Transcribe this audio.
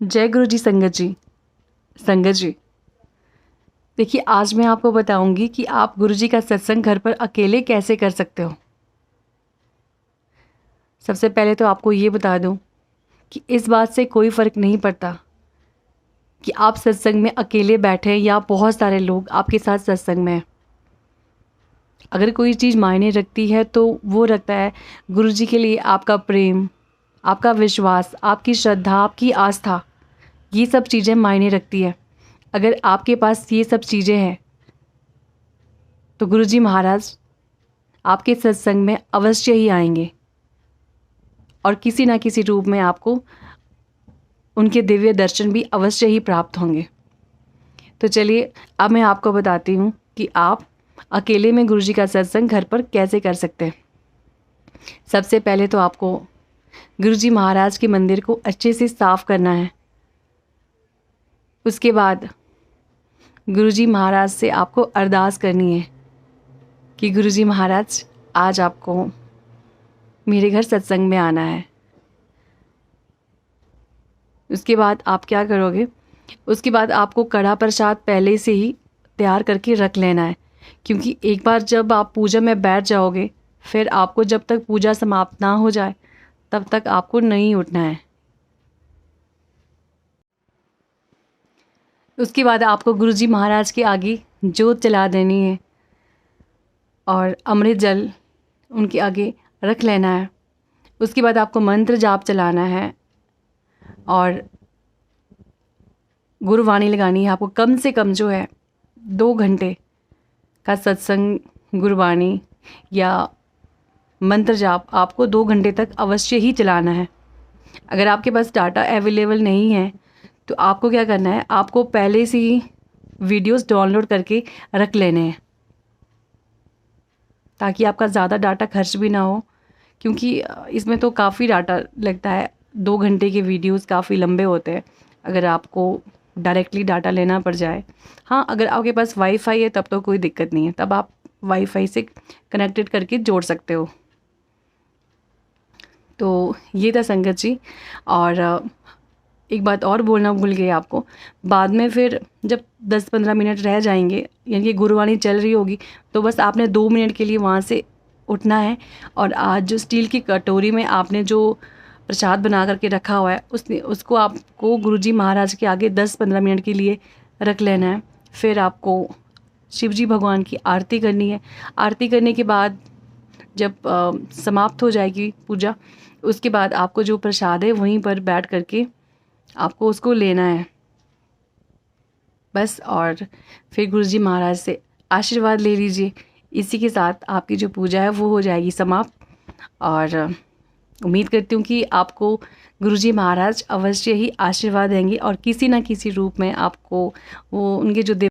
जय गुरु जी संगत जी। संगत जी, देखिए आज मैं आपको बताऊंगी कि आप गुरु जी का सत्संग घर पर अकेले कैसे कर सकते हो। सबसे पहले तो आपको ये बता दूं कि इस बात से कोई फ़र्क नहीं पड़ता कि आप सत्संग में अकेले बैठे या बहुत सारे लोग आपके साथ सत्संग में हैं। अगर कोई चीज़ मायने रखती है तो वो रखता है गुरु जी के लिए आपका प्रेम, आपका विश्वास, आपकी श्रद्धा, आपकी आस्था। ये सब चीज़ें मायने रखती है। अगर आपके पास ये सब चीज़ें हैं तो गुरु जी महाराज आपके सत्संग में अवश्य ही आएंगे और किसी ना किसी रूप में आपको उनके दिव्य दर्शन भी अवश्य ही प्राप्त होंगे। तो चलिए अब मैं आपको बताती हूँ कि आप अकेले में गुरु जी का सत्संग घर पर कैसे कर सकते हैं। सबसे पहले तो आपको गुरु जी महाराज के मंदिर को अच्छे से साफ करना है। उसके बाद गुरु जी महाराज से आपको अरदास करनी है कि गुरु जी महाराज आज आपको मेरे घर सत्संग में आना है। उसके बाद आप क्या करोगे, उसके बाद आपको कड़ा प्रसाद पहले से ही तैयार करके रख लेना है, क्योंकि एक बार जब आप पूजा में बैठ जाओगे फिर आपको जब तक पूजा समाप्त ना हो जाए तब तक आपको नहीं उठना है। उसके बाद आपको गुरु जी महाराज के आगे जोत जला देनी है और अमृत जल उनके आगे रख लेना है। उसके बाद आपको मंत्र जाप चलाना है और गुरुवाणी लगानी है। आपको कम से कम जो है 2 घंटे का सत्संग, गुरुवाणी या मंत्र जाप आपको 2 घंटे तक अवश्य ही चलाना है। अगर आपके पास डाटा अवेलेबल नहीं है तो आपको क्या करना है, आपको पहले से ही वीडियोस डाउनलोड करके रख लेने हैं ताकि आपका ज़्यादा डाटा खर्च भी ना हो, क्योंकि इसमें तो काफ़ी डाटा लगता है। 2 घंटे के वीडियोस काफ़ी लंबे होते हैं अगर आपको डायरेक्टली डाटा लेना पड़ जाए। हाँ, अगर आपके पास वाईफाई है तब तो कोई दिक्कत नहीं है, तब आप वाईफाई से कनेक्टेड करके जोड़ सकते हो। तो ये था संगत जी। और एक बात और बोलना भूल गई आपको, बाद में फिर जब 10-15 मिनट रह जाएंगे यानी कि गुरुवाणी चल रही होगी तो बस आपने 2 मिनट के लिए वहाँ से उठना है और आज जो स्टील की कटोरी में आपने जो प्रसाद बना करके रखा हुआ है उसको आपको गुरु जी महाराज के आगे 10-15 मिनट के लिए रख लेना है। फिर आपको शिव जी भगवान की आरती करनी है। आरती करने के बाद जब समाप्त हो जाएगी पूजा, उसके बाद आपको जो प्रसाद है वहीं पर बैठ करके आपको उसको लेना है बस। और फिर गुरु जी महाराज से आशीर्वाद ले लीजिए। इसी के साथ आपकी जो पूजा है वो हो जाएगी समाप्त। और उम्मीद करती हूँ कि आपको गुरु जी महाराज अवश्य ही आशीर्वाद देंगे और किसी न किसी रूप में आपको वो उनके जो